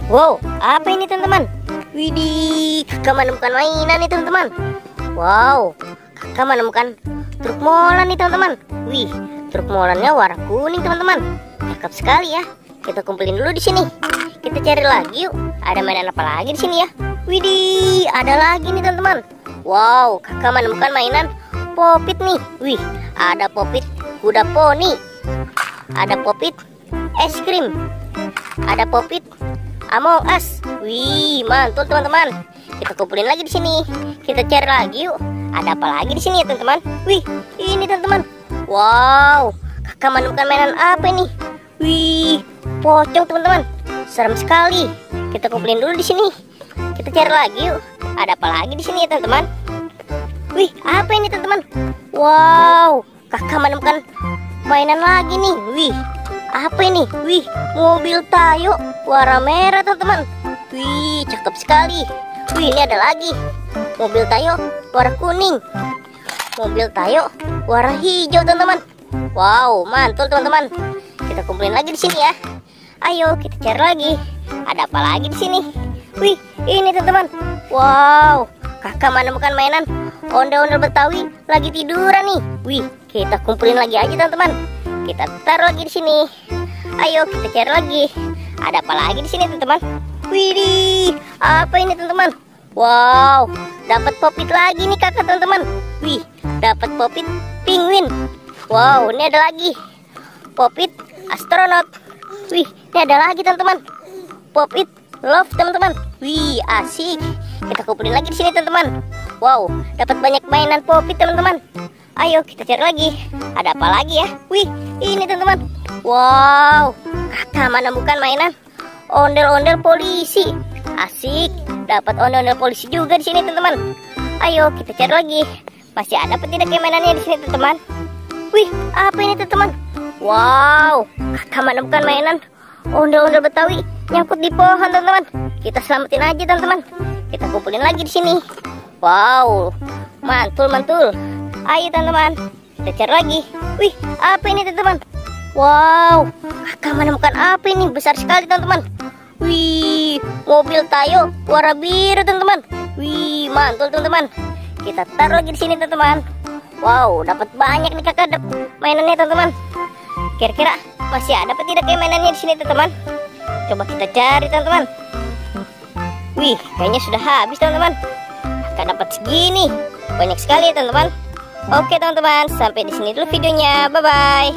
Wow, apa ini teman-teman? Widih, kakak menemukan mainan nih teman-teman. Wow, kakak menemukan truk molen nih teman-teman. Wih, truk molennya warna kuning teman-teman. Cakep sekali ya. Kita kumpulin dulu di sini. Kita cari lagi yuk. Ada mainan apa lagi di sini ya? Widih, ada lagi nih teman-teman. Wow, kakak menemukan mainan popit nih. Wih, ada popit kuda poni. Ada popit es krim. Ada popit Among Us. Wih, mantul teman-teman. Kita kumpulin lagi di sini. Kita cari lagi yuk. Ada apa lagi di sini ya teman-teman? Wih, ini teman-teman. Wow, kakak menemukan mainan apa ini? Wih, pocong teman-teman. Serem sekali. Kita kumpulin dulu di sini. Kita cari lagi yuk. Ada apa lagi di sini ya teman-teman? Wih, apa ini teman-teman? Wow, kakak menemukan mainan lagi nih. Wih, apa ini? Wih, mobil Tayo warna merah teman-teman. Wih, cakep sekali. Wih, ini ada lagi mobil Tayo warna kuning. Mobil Tayo warna hijau teman-teman. Wow, mantul teman-teman. Kita kumpulin lagi di sini ya. Ayo kita cari lagi. Ada apa lagi di sini? Wih, ini teman-teman. Wow, kakak menemukan mainan ondel-ondel Betawi lagi tiduran nih. Wih, kita kumpulin lagi aja teman-teman. Kita taruh lagi di sini. Ayo kita cari lagi. Ada apa lagi di sini teman-teman? Widih, apa ini teman-teman? Wow, dapat popit lagi nih kakak teman-teman. Wih, dapat popit penguin. Wow, ini ada lagi popit astronot. Wih, ini ada lagi teman-teman. Popit love teman-teman. Wih, asik. Kita kumpulin lagi di sini teman-teman. Wow, dapat banyak mainan popit teman-teman. Ayo kita cari lagi. Ada apa lagi ya? Wih, ini teman-teman. Wow, kakak menemukan mainan ondel-ondel polisi. Asik. Dapat ondel-ondel polisi juga di sini teman-teman. Ayo kita cari lagi. Masih ada apa tidak mainannya di sini teman-teman? Wih, apa ini teman-teman? Wow, kakak menemukan mainan ondel-ondel Betawi nyangkut di pohon teman-teman. Kita selamatin aja teman-teman. Kita kumpulin lagi di sini. Wow, mantul. Ayo teman-teman, kita cari lagi. Wih, apa ini teman-teman? Wow, kakak menemukan apa ini? Besar sekali teman-teman. Wih, mobil Tayo warna biru teman-teman. Wih, mantul teman-teman. Kita taruh lagi di sini teman-teman. Wow, dapat banyak nih kakak mainannya teman-teman. Kira-kira masih ada apa tidak kayak mainannya di sini teman-teman? Coba kita cari teman-teman. Wih, kayaknya sudah habis teman-teman. Kakak dapat segini. Banyak sekali ya teman-teman. Oke teman-teman, sampai di sini dulu videonya. Bye bye.